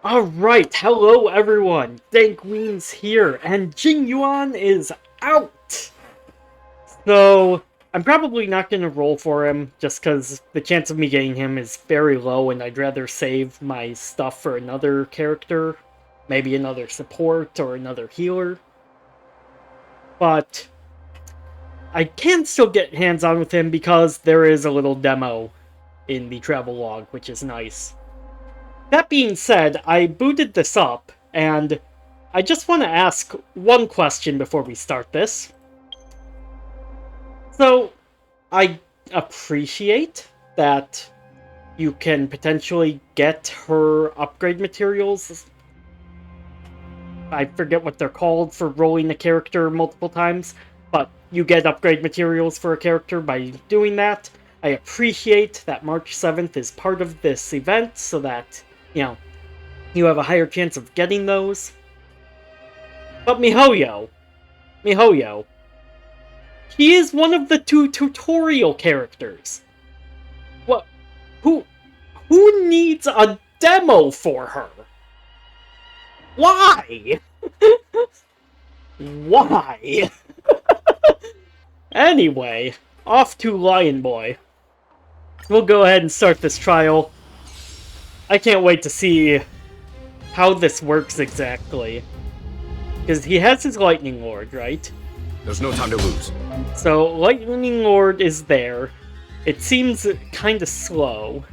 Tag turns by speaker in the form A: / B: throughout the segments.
A: Alright, hello everyone, Dankwiemz here, and Jing Yuan is out! So, I'm probably not going to roll for him, just because the chance of me getting him is very low, and I'd rather save my stuff for another character, maybe another support or another healer. But, I can still get hands-on with him because there is a little demo in the travel log, which is nice. That being said, I booted this up, and I just want to ask one question before we start this. So, I appreciate that you can potentially get her upgrade materials. I forget what they're called for rolling a character multiple times, but you get upgrade materials for a character by doing that. I appreciate that March 7th is part of this event so that, you have a higher chance of getting those. But MiHoYo, he is one of the two tutorial characters. What? Who needs a demo for her? Why? Why? Anyway, off to Lion Boy. We'll go ahead and start this trial. I can't wait to see how this works exactly. Because he has his Lightning Lord, right?
B: There's no time to lose.
A: So, Lightning Lord is there. It seems kinda slow.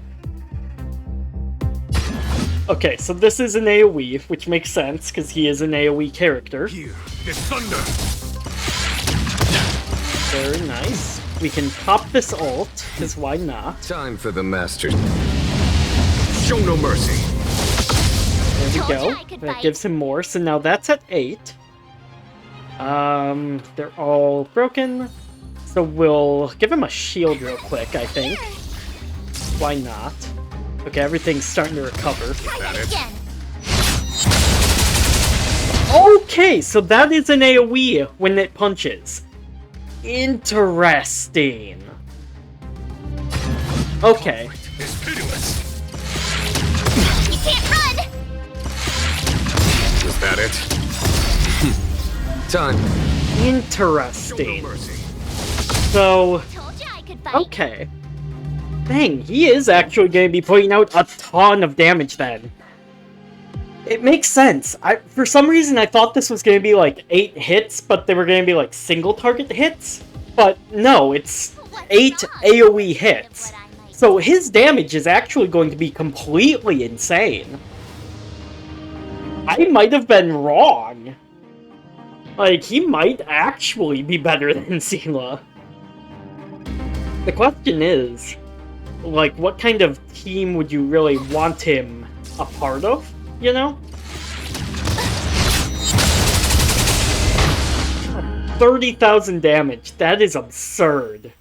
A: Okay, so this is an AoE, which makes sense, because he is an AoE character.
B: Here, the thunder!
A: Very nice. We can pop this ult, because why not?
B: Time for the master. Show no mercy.
A: There we go. That gives him more, so now that's at 8. They're all broken. So we'll give him a shield real quick, I think. Why not? Okay, everything's starting to recover. Okay, so that is an AoE when it punches. Interesting. Okay.
B: It's pitiless.
C: You can't run!
B: Was that it? Time.
A: Interesting.
B: Show no mercy.
A: So,
C: Told you I could fight.
A: okay. Dang, he is actually going to be putting out a ton of damage then. It makes sense. For some reason, I thought this was going to be like 8 hits, but they were going to be like single target hits. But no, it's 8 AoE hits. So his damage is actually going to be completely insane. I might have been wrong. Like, he might actually be better than Seela. The question is, like, what kind of team would you really want him a part of, you know? 30,000 damage. That is absurd.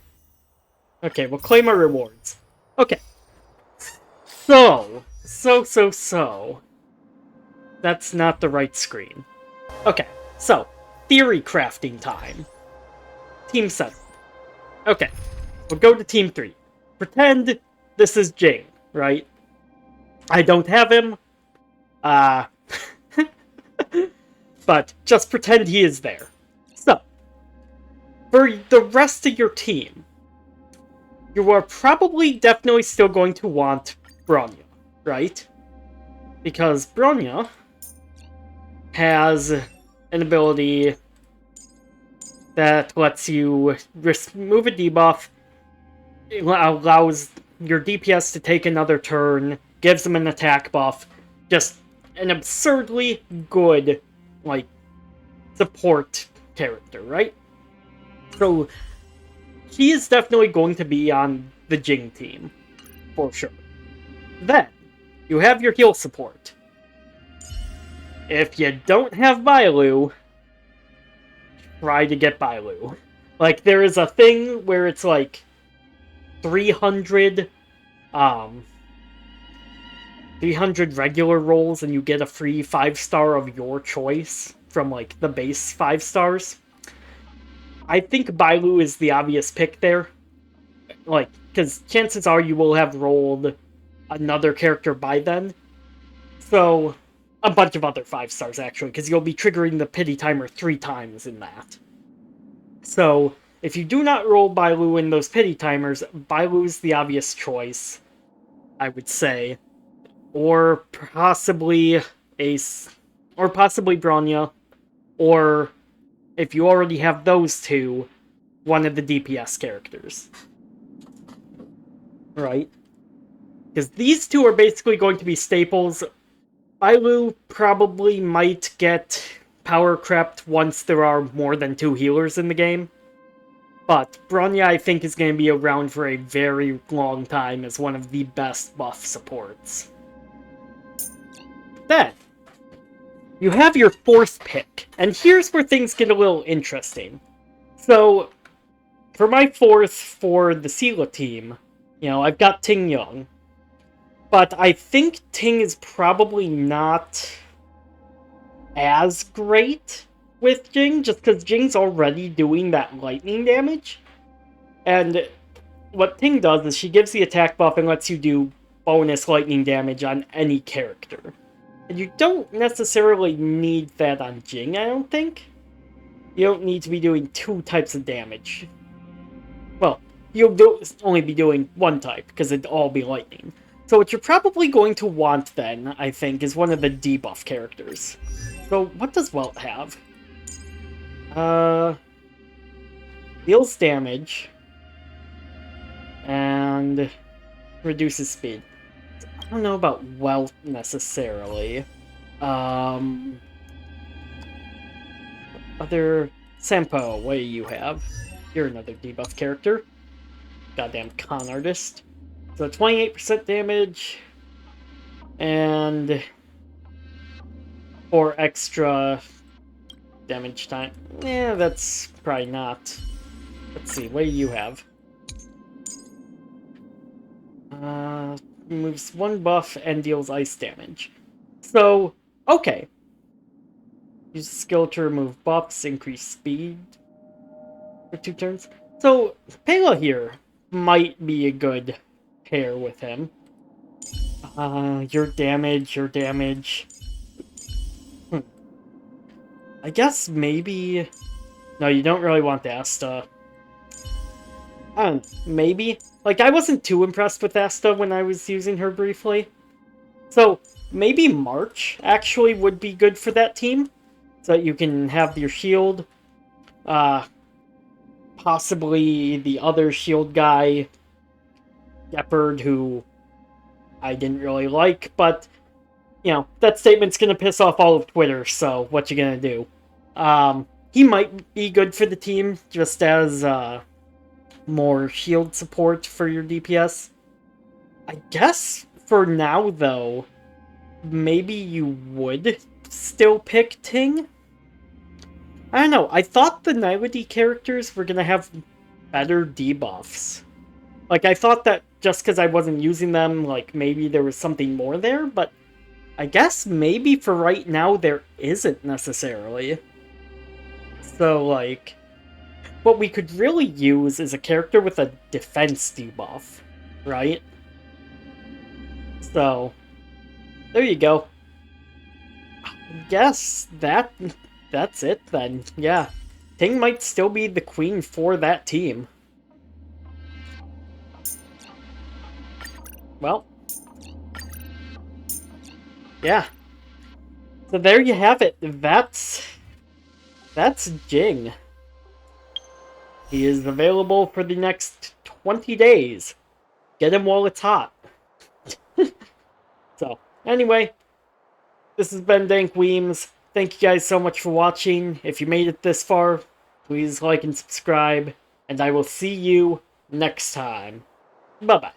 A: Okay, we'll claim our rewards. Okay. So. That's not the right screen. Okay, so. Theory crafting time. Team 7. Okay, we'll go to Team 3. Pretend this is Jing, right? I don't have him. But just pretend he is there. So, for the rest of your team, you are probably definitely still going to want Bronya, right? Because Bronya has an ability that lets you remove a debuff. It allows your DPS to take another turn, gives them an attack buff. Just an absurdly good, like, support character, right? So, he is definitely going to be on the Jing team, for sure. Then, you have your heal support. If you don't have Bailu, try to get Bailu. Like, there is a thing where it's like 300 regular rolls and you get a free 5-star of your choice from, like, the base 5 stars. I think Bailu is the obvious pick there. Like, because chances are you will have rolled another character by then. So, a bunch of other 5 stars actually, because you'll be triggering the pity timer 3 times in that. So, if you do not roll Bailu in those pity timers, Bailu's the obvious choice, I would say. Or possibly Ace, or possibly Bronya, or if you already have those two, one of the DPS characters. Right? Because these two are basically going to be staples. Bailu probably might get power crept once there are more than 2 healers in the game. But Bronya, I think, is going to be around for a very long time as one of the best buff supports. Then, you have your 4th pick, and here's where things get a little interesting. So, for my 4th for the Sela team, I've got Ting Yong. But I think Ting is probably not as great with Jing, just because Jing's already doing that lightning damage. And what Ting does is she gives the attack buff and lets you do bonus lightning damage on any character. And you don't necessarily need that on Jing, I don't think. You don't need to be doing 2 types of damage. Well, you'll only be doing 1 type, because it'd all be lightning. So what you're probably going to want then, I think, is one of the debuff characters. So what does Welt have? Deals damage. And reduces speed. I don't know about Welt necessarily. Other Sampo, what do you have? You're another debuff character. Goddamn con artist. So 28% damage, and 4 extra damage time. Yeah, that's probably not. Let's see, what do you have? Moves 1 buff and deals ice damage. So, okay. Use skill to remove buffs, increase speed for 2 turns. So, Pela here might be a good pair with him. Your damage. I guess maybe... No, you don't really want the Asta. I don't know, maybe? Like, I wasn't too impressed with Asta when I was using her briefly. So, maybe March actually would be good for that team. So that you can have your shield. Possibly the other shield guy, Gepard, who I didn't really like, but, that statement's gonna piss off all of Twitter, so what you gonna do? He might be good for the team, just as, more shield support for your DPS. I guess, for now, though, maybe you would still pick Ting? I don't know, I thought the Nilady characters were gonna have better debuffs. Like, I thought that just because I wasn't using them, like, maybe there was something more there, but I guess maybe for right now there isn't necessarily. So, like, what we could really use is a character with a defense debuff, right? So, there you go. I guess that's it then, yeah. Ting might still be the queen for that team. Well, yeah. So there you have it. That's Jing. He is available for the next 20 days. Get him while it's hot. So, anyway, this has been Dankwiemz. Thank you guys so much for watching. If you made it this far, please like and subscribe, and I will see you next time. Bye-bye.